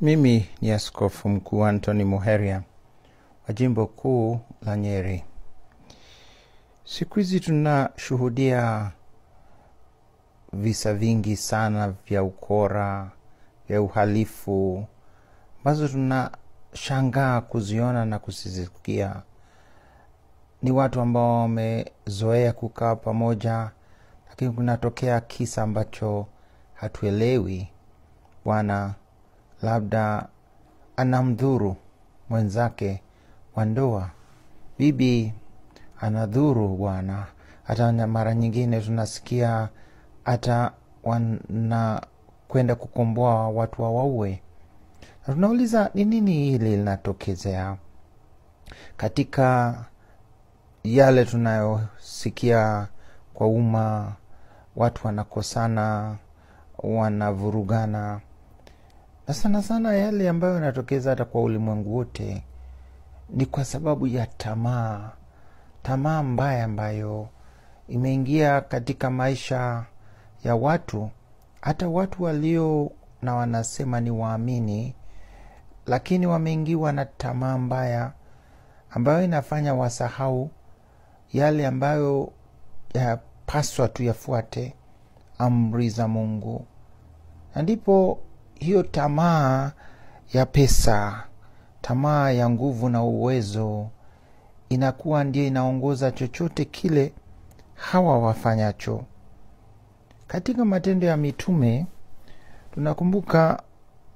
Mimi ni Askofu Mkuu Anthony Muheria wa Jimbo Kuu la Nyeri. Siku hizi tunashuhudia visa vingi sana vya ukora, vya uhalifu, ambazo tunashangaa kuziona na kuzisikia. Ni watu ambao wamezoea kukaa pamoja, lakini kunatokea kisa ambacho hatuelewi. Bwana labda anamdhuru mwenzake wa ndoa, bibi anadhuru bwana. Hata mara nyingine tunasikia hata kwenda kukomboa watu waue. Tunauliza, ni nini hili linatokezea? Katika yale tunayosikia kwa umma, watu wanakosana, wanavurugana. Na sana sana yale ambayo yanatokeza hata kwa ulimwengu wote ni kwa sababu ya tamaa mbaya ambayo imeingia katika maisha ya watu, hata watu walio na wanasema ni waamini, lakini wameingiwa na tamaa mbaya ambayo inafanya wasahau yale ambayo yapaswa tuyafuate, amri za Mungu. Na ndipo hiyo tamaa ya pesa, tamaa ya nguvu na uwezo inakuwa ndiyo inaongoza chochote kile hawa wafanyacho. Katika Matendo ya Mitume tunakumbuka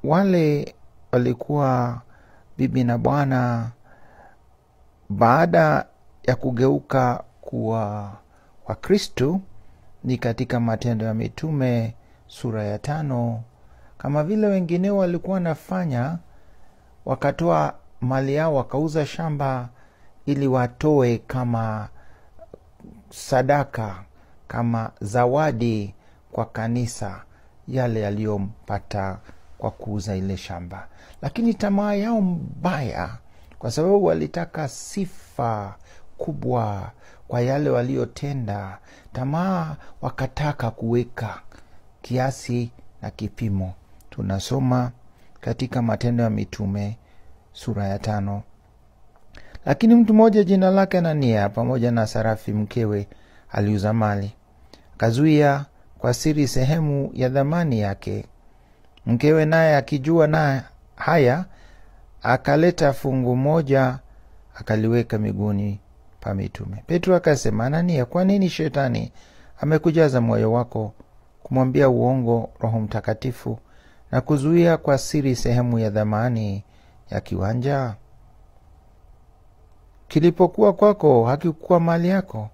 wale walikuwa bibi na bwana, baada ya kugeuka kuwa Wakristo. Ni katika Matendo ya Mitume sura ya 5. Kama vile wengine walikuwa nafanya, wakatoa mali yao, wakauza shamba ili watoe kama sadaka, kama zawadi kwa kanisa yale yaliyompata kwa kuuza ile shamba. Lakini tamaa yao mbaya, kwa sababu walitaka sifa kubwa kwa yale waliotenda, tamaa wakataka kuweka kiasi na kipimo. Tunasoma katika Matendo ya Mitume sura ya 5. Lakini mtu mmoja jina lake Anania pamoja na Sarafi mkewe aliuza mali, akazuia kwa siri sehemu ya dhamani yake. Mkewe naye akijua na haya, akaleta fungu moja akaliweka miguuni pa mitume. Petro akasema, Anania, kwa nini shetani amekujaza moyo wako kumwambia uongo Roho Mtakatifu na kuzuia kwa siri sehemu ya dhamani ya kiwanja? Kilipokuwa kwako hakikuwa mali yako,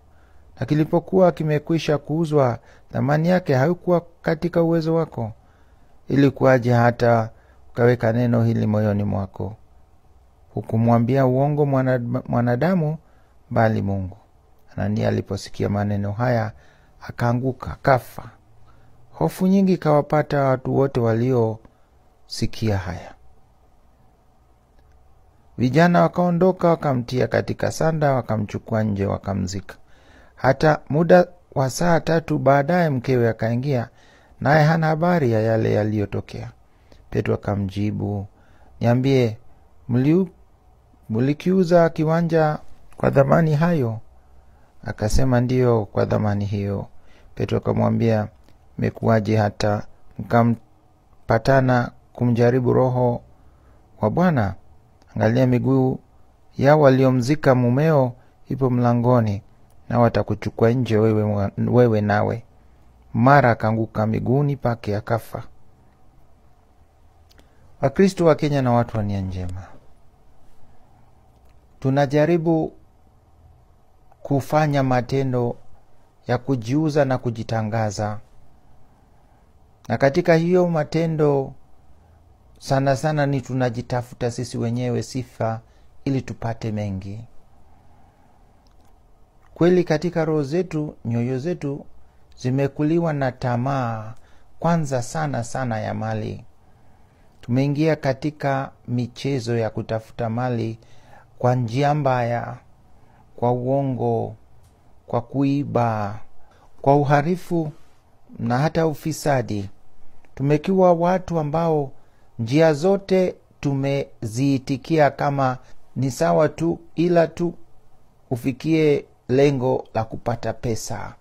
na kilipokuwa kimekwisha kuuzwa dhamani yake haikuwa katika uwezo wako. Ilikuwaje hata ukaweka neno hili moyoni mwako? Hukumwambia uongo mwanadamu, bali Mungu. Anania aliposikia maneno haya akaanguka, kafa. Hofu nyingi kawapata watu wote waliosikia haya. Vijana wakaondoka, wakamtia katika sanda, wakamchukua nje, wakamzika. Hata muda wa saa 3 baadaye mkewe akaingia, naye hana habari ya yale yaliyotokea. Petro akamjibu, niambie, mlikiuza kiwanja kwa dhamani hayo? Akasema, ndiyo, kwa dhamani hiyo. Petro akamwambia, imekuwaje hata mkampatana kumjaribu Roho wa Bwana? Angalia, miguu ya waliomzika mumeo ipo mlangoni, na watakuchukua nje wewe nawe. Mara akaanguka miguuni pake akafa. Wakristo wa Kenya na watu wa nia njema, tunajaribu kufanya matendo ya kujiuza na kujitangaza. Na katika hiyo matendo sana sana ni tunajitafuta sisi wenyewe sifa ili tupate mengi. Kweli katika roho zetu, nyoyo zetu zimekuliwa na tamaa, kwanza sana ya mali. Tumeingia katika michezo ya kutafuta mali kwa njia mbaya, kwa uongo, kwa kuiba, kwa uharifu na hata ufisadi. Tumekiwa watu ambao njia zote tumeziitikia kama ni sawa tu, ila tu ufikie lengo la kupata pesa,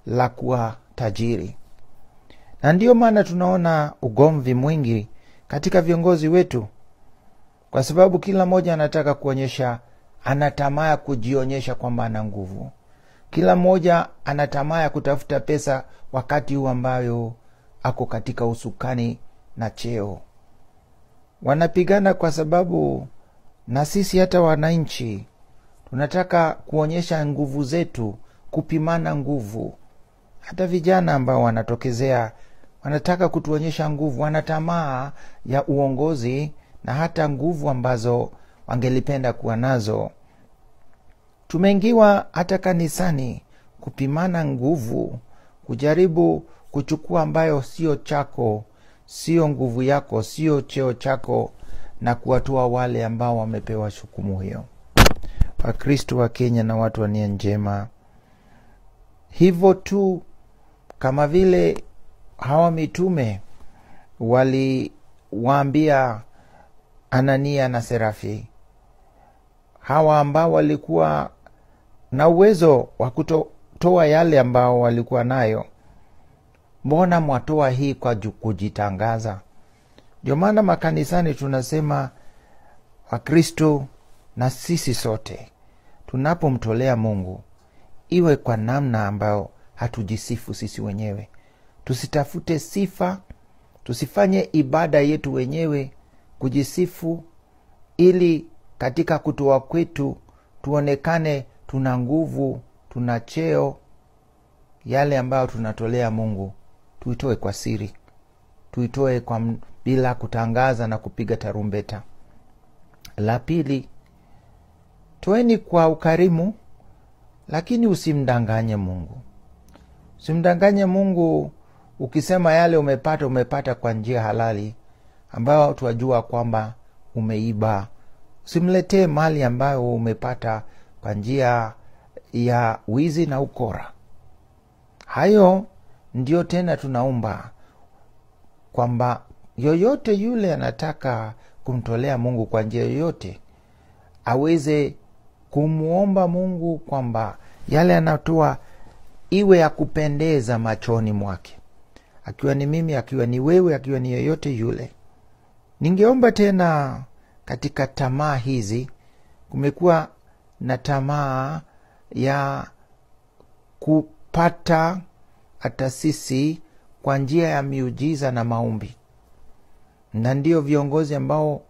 la kuwa tajiri. Na ndio maana tunaona ugomvi mwingi katika viongozi wetu, kwa sababu kila mmoja anataka kuonyesha, anatamaa kujionyesha kwamba ana nguvu. Kila mmoja anatamaa kutafuta pesa wakati huu ambayo ako katika usukani na cheo. Wanapigana kwa sababu na sisi hata wananchi tunataka kuonyesha nguvu zetu, kupimana nguvu. Hata vijana ambao wanatokezea wanataka kutuonyesha nguvu, wanatamaa ya uongozi na hata nguvu ambazo wangelipenda kuwa nazo. Tumeingiwa hata kanisani kupimana nguvu, kujaribu kuchukua ambayo sio chako, sio nguvu yako, sio cheo chako, na kuwatoa wale ambao wamepewa jukumu hiyo. Wakristo wa Kenya na watu wa nia njema, hivyo tu kama vile hawa mitume waliwaambia Anania na Serafi, hawa ambao walikuwa na uwezo wa kutoa yale ambao walikuwa nayo, mbona mwatoa hii kwa kujitangaza? Ndio maana makanisani tunasema Wakristo na sisi sote tunapomtolea Mungu, iwe kwa namna ambayo hatujisifu sisi wenyewe. Tusitafute sifa, tusifanye ibada yetu wenyewe kujisifu, ili katika kutoa kwetu tuonekane tuna nguvu, tuna cheo. Yale ambayo tunatolea Mungu tuitoe kwa siri, tuitoe bila kutangaza na kupiga tarumbeta. La pili, toeni kwa ukarimu, lakini usimdanganye Mungu. Usimdanganye Mungu ukisema yale umepata kwa njia halali ambayo tuwajua kwamba umeiba. Usimletee mali ambayo umepata kwa njia ya wizi na ukora. Hayo ndio tena tunaomba kwamba yoyote yule anataka kumtolea Mungu kwa njia yoyote, aweze kumuomba Mungu kwamba yale anatoa iwe ya kupendeza machoni mwake. Akiwa ni mimi, akiwa ni wewe, akiwa ni yoyote yule. Ningeomba tena, katika tamaa hizi kumekuwa na tamaa ya kupata hata sisi kwa njia ya miujiza na maombi. Na ndio viongozi ambao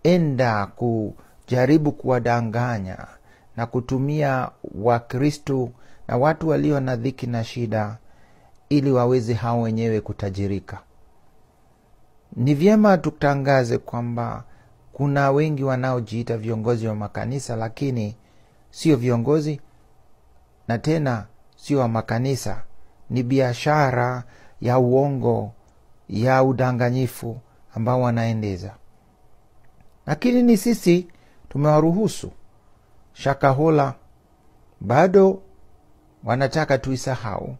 wameenda kujaribu kuwadanganya na kutumia Wakristo na watu walio na dhiki na shida ili waweze hao wenyewe kutajirika. Ni vyema tutangaze kwamba kuna wengi wanaojiita viongozi wa makanisa, lakini sio viongozi, na tena sio wa makanisa. Ni biashara ya uongo, ya udanganyifu ambao wanaendeza. Lakini ni sisi tumewaruhusu. Shakahola bado wanataka tuisahau.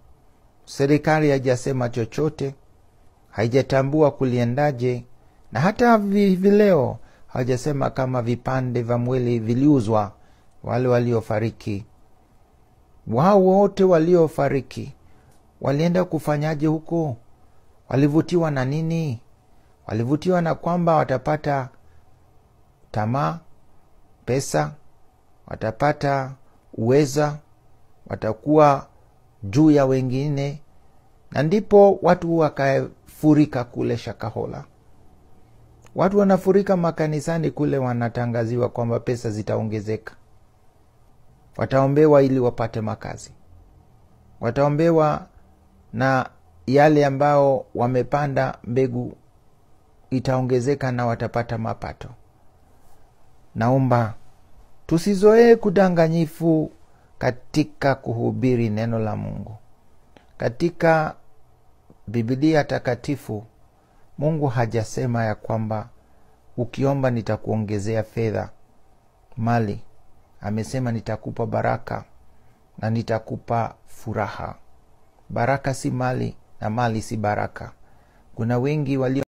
Serikali haijasema chochote, haijatambua kuliendaje, na hata vileo hawajasema kama vipande vya mwili viliuzwa wale waliofariki. Wao wote waliofariki walienda kufanyaje huko? Walivutiwa na nini? Walivutiwa na kwamba watapata tamaa, pesa, watapata uweza, watakuwa juu ya wengine, na ndipo watu wakafurika kule Shakahola. Watu wanafurika makanisani kule, wanatangaziwa kwamba pesa zitaongezeka. Wataombewa ili wapate makazi. Wataombewa na yale ambao wamepanda mbegu itaongezeka na watapata mapato. Naomba tusizoee kudanganyifu katika kuhubiri neno la Mungu. Katika Biblia takatifu, Mungu hajasema ya kwamba ukiomba nitakuongezea fedha, mali. Amesema nitakupa baraka na nitakupa furaha. Baraka si mali na mali si baraka. Kuna wengi walio